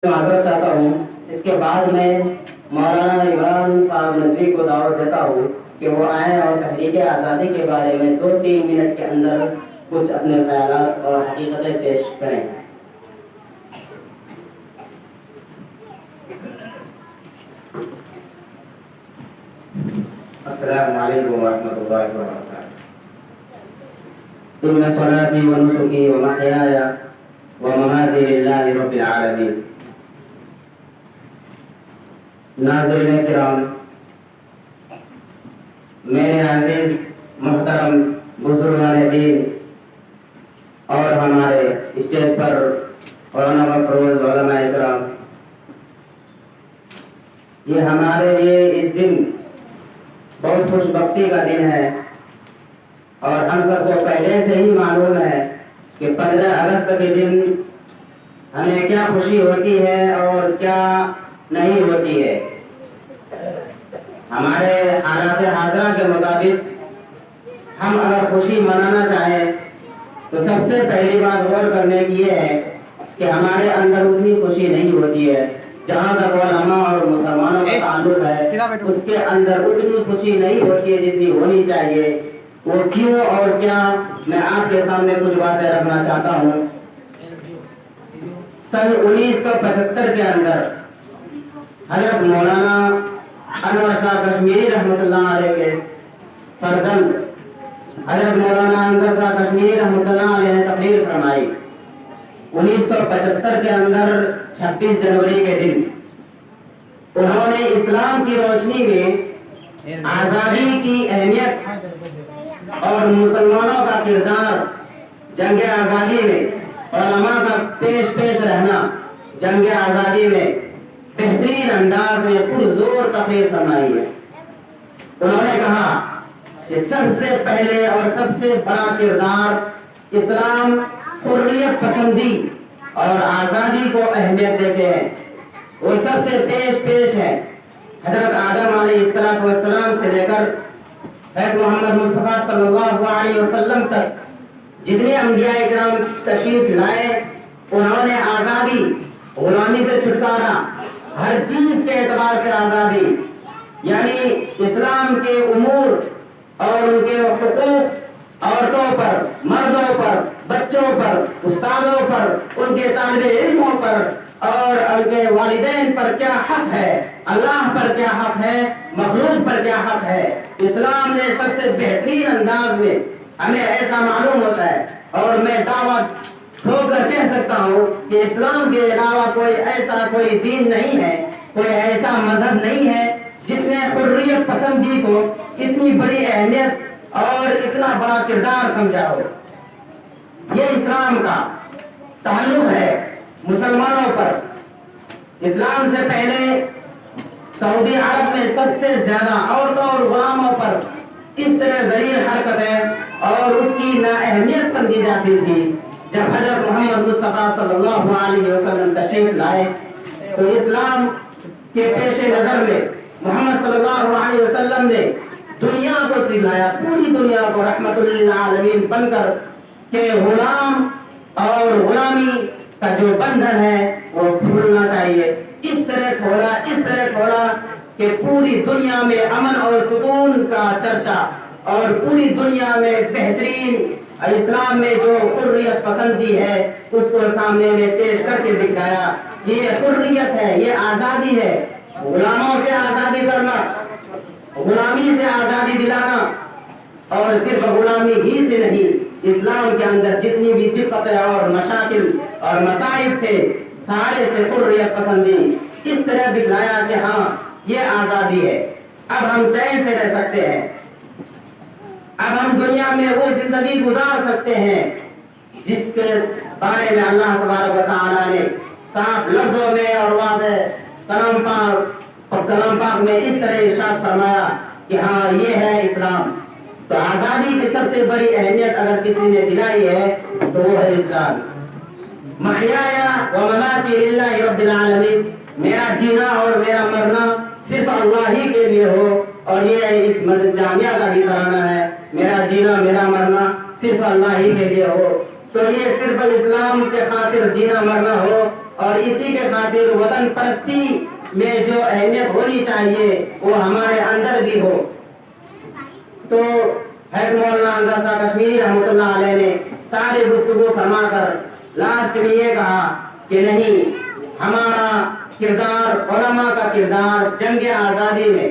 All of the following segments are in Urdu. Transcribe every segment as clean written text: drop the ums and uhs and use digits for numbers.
معذرت چاہتا ہوں. اس کے بعد میں مولانا عمران صاحب ندوی کو دعوت دیتا ہوں کہ وہ آئیں اور تحریک آزادی کے بارے میں 2-3 منٹ کے اندر کچھ اپنے خیالات اور حقیقتیں پیش کریں. السلام علیکم ورحمۃ اللہ وبرکاتہ. ان صلاتی و نسکی و محیای و مماتی للہ رب العالمین. ناظرین کرام، میرے عزیز محترم بزرگان دین اور ہمارے اسٹیج پر علماء مفروض علماء کرام، یہ ہمارے لیے اس دن بہت خوش بختی کا دن ہے اور ہم سب کو پہلے سے ہی معلوم ہے کہ 15 اگست کے دن ہمیں کیا خوشی ہوتی ہے اور کیا نہیں ہوتی ہے. ہمارے حالات حاضرہ کے مطابق ہم اگر خوشی منانا چاہیں تو سب سے پہلی بات غور کرنے کی یہ ہے کہ ہمارے اندر اتنی خوشی نہیں ہوتی ہے. جہاں تک علماء اور مسلمانوں کا تعلق ہے اس کے اندر اتنی خوشی نہیں ہوتی ہے جتنی ہونی چاہیے. وہ کیوں اور کیا، میں آپ کے سامنے کچھ باتیں رکھنا چاہتا ہوں. سن 1975 کے اندر حضرت مولانا انور شاہ کشمیری رحمۃ اللہ علیہ کے فرزند حضرت مولانا انور شاہ کشمیری رحمۃ اللہ علیہ نے تقریر فرمائی. 1975 کے اندر 26 جنوری کے دن انہوں نے اسلام کی روشنی میں آزادی کی اہمیت اور مسلمانوں کا کردار جنگ آزادی میں، علماء کا پیش رہنا جنگ آزادی میں بہترین انداز میں پرزور تقریر فرمائی ہے. انہوں نے کہا کہ سب سے پہلے اور سب سے بڑا کردار اسلام حریت پسندی اور آزادی کو اہمیت دیتے ہیں. وہ سب سے پیش ہے. حضرت آدم علیہ السلام سے لے کر حضرت محمد مصطفیٰ صلی اللہ علیہ وسلم تک جتنے انبیاء اکرام تشریف لائے انہوں نے آزادی، غلامی سے چھٹکارا، ہر چیز کے اعتبار سے آزادی، یعنی اسلام کے امور اور ان کے حقوق عورتوں پر، مردوں پر، بچوں پر، استادوں پر، ان کے طالب علموں پر اور ان کے والدین پر کیا حق ہے، اللہ پر کیا حق ہے، مخلوق پر کیا حق ہے. اسلام نے سب سے بہترین انداز میں ہمیں ایسا معلوم ہوتا ہے اور میں دعوت ٹھوک کر کہہ سکتا ہوں کہ اسلام کے علاوہ کوئی دین نہیں ہے، کوئی ایسا مذہب نہیں ہے جس نے حریت پسندی کو اتنی بڑی اہمیت اور اتنا بڑا کردار سمجھا ہو. یہ اسلام کا تعلق ہے مسلمانوں پر. اسلام سے پہلے سعودی عرب میں سب سے زیادہ عورتوں اور غلاموں پر اس طرح ذلیل حرکتیں اور اس کی نااہمیت سمجھی جاتی تھی. جب حضرت محمد مصطفیٰ صلی اللہ علیہ وسلم تشریف لائے تو اسلام کے پیش نظر میں محمد صلی اللہ علیہ وسلم نے دنیا کو سکھلایا، پوری دنیا کو رحمت للعالمین بن کر کہ غلام اور غلامی کا جو بندھن ہے وہ کھولنا چاہیے. اس طرح کھولا کہ پوری دنیا میں امن اور سکون کا چرچا اور پوری دنیا میں بہترین اسلام میں جو حریت پسندی ہے اس کو سامنے میں پیش کر کے دکھایا. یہ حریت ہے، یہ آزادی ہے. غلاموں سے آزادی کرنا، غلامی سے آزادی دلانا، اور صرف غلامی ہی سے نہیں، اسلام کے اندر جتنی بھی دقتیں اور مشاکل اور مصائب تھے سارے سے حریت پسندی اس طرح دکھلایا کہ ہاں یہ آزادی ہے. اب ہم چین سے رہ سکتے ہیں، اب ہم دنیا میں وہ زندگی گزار سکتے ہیں جس کے بارے میں اللہ تبارک و تعالیٰ نے صاف لفظوں میں اور واضح کلام پاک میں اس طرح ارشاد فرمایا کہ ہاں یہ ہے اسلام. تو آزادی کی سب سے بڑی اہمیت اگر کسی نے دلائی ہے تو وہ ہے اسلام. محیایا و مماتی للہ رب العالمین، میرا جینا اور میرا مرنا صرف اللہ ہی کے لیے ہو. اور یہ اس جامعہ کا بھی ترانہ ہے، میرا جینا میرا مرنا صرف اللہ ہی کے لیے ہو. تو یہ صرف اسلام کے خاطر جینا مرنا ہو اور اسی کے خاطر وطن پرستی میں جو اہمیت ہونی چاہیے وہ ہمارے اندر بھی ہو. تو حضرت مولانا انصار شاہ کشمیری رحمۃ اللہ علیہ نے سارے گفتگو فرما کر لاسٹ میں یہ کہا کہ نہیں، ہمارا کردار، علماء کا کردار جنگ آزادی میں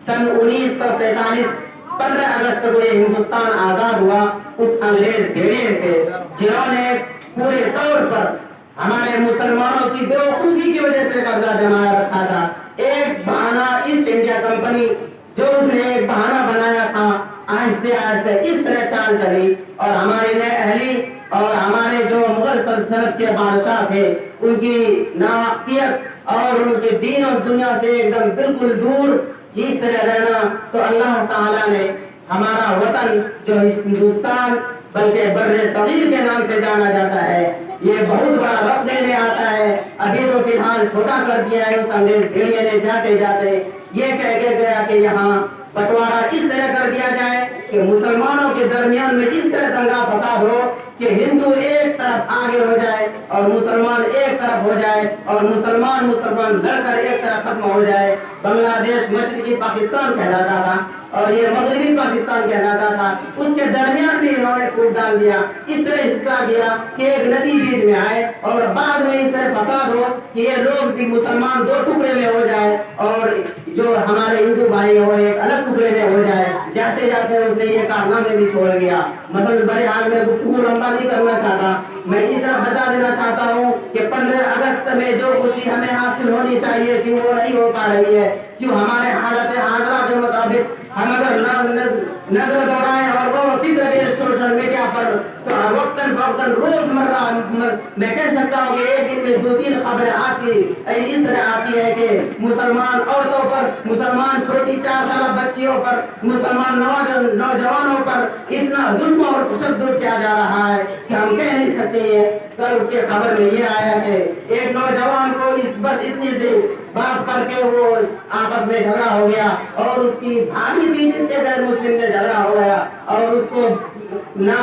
سن 1947 15 اگست کو یہ ہندوستان آزاد ہوا اس انگریز بھیڑیے سے جنہوں نے پورے طور پر ہمارے مسلمانوں کی بیوقوفی کی وجہ سے قبضہ جمایا رکھا تھا. ایک بہانہ ایسٹ انڈیا کمپنی جو اس نے ایک بہانہ بنایا تھا، آہستہ آہستہ اس طرح چال چلی اور ہمارے نئے اہلی اور ہمارے جو مغل سلطنت کے بادشاہ تھے ان کی ناواقفیت اور ان کے دین اور دنیا سے ایک دم بالکل دور اس طرح رہنا. تو اللہ تعالیٰ نے ہمارا وطن جو ہندوستان بلکہ بر صغیر کے نام سے جانا جاتا ہے، یہ بہت بڑا وقت دینے آتا ہے. ابھی تو فی الحال چھوٹا کر دیا ہے اس انگریز بھیڑیے نے جاتے جاتے یہ کہہ کے گیا کہ یہاں بٹوارا اس طرح کر دیا جائے کہ مسلمانوں کے درمیان میں اس طرح دنگا فساد ہو کہ ہندو ایک طرف آگے ہو جائے اور مسلمان ایک طرف ہو جائے اور مسلمان لڑ کر ایک طرف ختم ہو جائے. بنگلہ دیش مشرقی پاکستان کہلاتا تھا اور یہ مغربی پاکستان کہلاتا تھا، اس کے درمیان بھی انہوں نے پھوٹ ڈال دیا. اس طرح حصہ دیا کہ ایک ندی بیچ میں آئے اور بعد میں اس طرح فساد ہو کہ یہ لوگ بھی مسلمان دو ٹکڑے میں ہو جائے اور جو ہمارے ہندو بھائی ہو ایک الگ ٹکڑے میں ہو جائے. جاتے جاتے اس نے یہ کارنامے بھی چھوڑ گیا. مطلب بڑے حال میں گفتگو لمبا نہیں کرنا چاہتا، میں اتنا بتا دینا چاہتا ہوں کہ 15 اگست میں جو خوشی ہمیں حاصل ہونی چاہیے تھی وہ نہیں ہو پا رہی ہے. کیوں؟ ہمارے حالت حاضرہ کے مطابق ہم اگر نظر دوڑائیں اور وہ فکر کے سوشل میڈیا پر تو وقتاً فوقتاً روزمرہ میں کہہ سکتا ہوں کہ ایک دن میں 2-3 خبریں اس طرح آتی ہے کہ مسلمان عورتوں پر، مسلمان چھوٹی 4 سالہ بچیوں پر، مسلمان نوجوانوں پر اتنا ظلم اور تشدد کیا جا رہا ہے کہ ہم کہہ نہیں سکتے ہیں. کل کے خبر میں یہ آیا کہ ایک نوجوان کو بس اتنی سی بات پر کے وہ آپس میں جھگڑا ہو گیا اور اس کی بھابھی تھی جس کے غیر مسلم سے جھگڑا ہو گیا اور اس کو بلا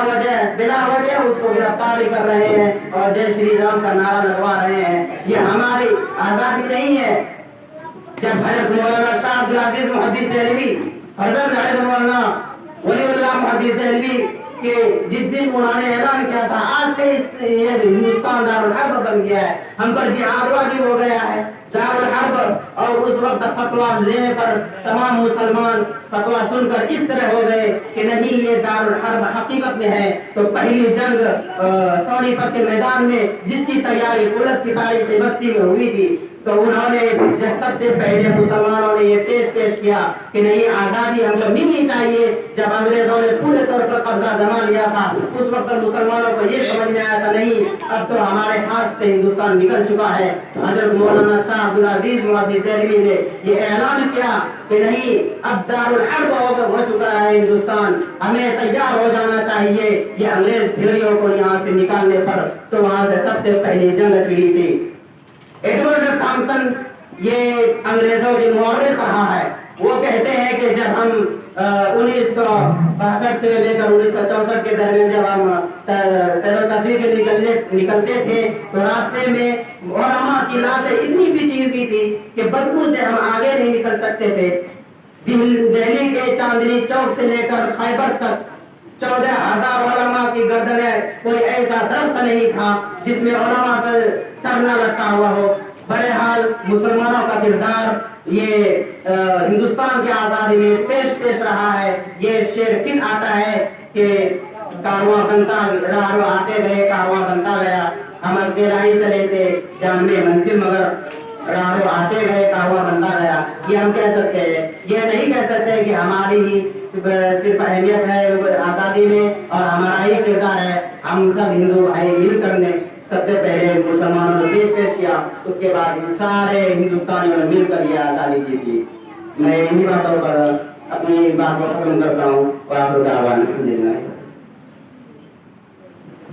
وجہ اس کو گرفتار کر رہے ہیں اور جے شری رام کا نعرہ لگوا رہے ہیں. یہ ہماری آزادی نہیں ہے. جب حضرت مولانا شاہ عبدالعزیز محدث دہلوی، حضرت مولانا ولی اللہ محدث دہلوی کہ جس دن انہوں نے اعلان کیا تھا آج سے یہ ہندوستان دارالحرب بن گیا ہے، ہم پر جہاد واجب ہو گیا ہے، دارالحرب، اور اس وقت فتویٰ لینے پر تمام مسلمان فتویٰ سن کر اس طرح ہو گئے کہ نہیں یہ دارالحرب حقیقت میں ہے. تو پہلی جنگ سونی پت کے میدان میں جس کی تیاری پولت کی تاریخ بستی میں ہوئی تھی، تو انہوں نے سب سے پہلے مسلمانوں نے یہ پیش کیا کہ نہیں آزادی ہم کو ملنی چاہیے. جب انگریزوں نے پورے طور پر قبضہ جما لیا تھا اس وقت مسلمانوں کو یہ سمجھ میں آیا تھا نہیں اب تو ہمارے ہاتھ سے ہندوستان نکل چکا ہے. حضرت مولانا شاہ عبدالعزیز محدث دہلوی نے یہ اعلان کیا کہ نہیں اب دارالحرب ہو چکا ہے ہندوستان، ہمیں تیار ہو جانا چاہیے یہ انگریز بھیڑیوں کو یہاں سے نکالنے پر. تو وہاں سے سب سے پہلی جنگ چھڑی تھی. ایڈورڈ تھامسن یہ انگریزوں کی مورخ رہا ہے، وہ کہتے ہیں کہ جب ہم 1962 سے لے کر 1964 کے درمیان جب ہم سیر و تفریح کے نکلتے تھے تو راستے میں علماء کی لاشیں اتنی بچھی ہوئی تھی کہ بدبو سے ہم آگے نہیں نکل سکتے تھے. دہلی کے چاندنی چوک سے لے کر خیبر تک 14,000 علماء کی گردنیں، کوئی ایسا درخت نہیں تھا جس میں علماء پر سر نہ لٹکا ہوا ہو. بہرحال مسلمانوں کا کردار یہ ہندوستان کی آزادی میں پیش رہا ہے. یہ شعر پھر آتا ہے کہ کارواں بنتا راہ آتے گئے، کارواں بنتا گیا، ہم اکیلا ہی چلے تھے جان میں منزل مگر راہ آتے گئے، کارواں بنتا گیا. یہ ہم کہہ سکتے ہیں، یہ نہیں کہہ سکتے کہ ہماری ہی صرف اہمیت ہے آزادی میں اور ہمارا ہی کردار ہے. ہم سب ہندو بھائی مل کر نے سب سے پہلے مسلمانوں نے پیش کیا، اس کے بعد سارے ہندوستانیوں نے مل کر یہ آزادی جیتی. میں انہی باتوں پر اپنی بات کو ختم کرتا ہوں.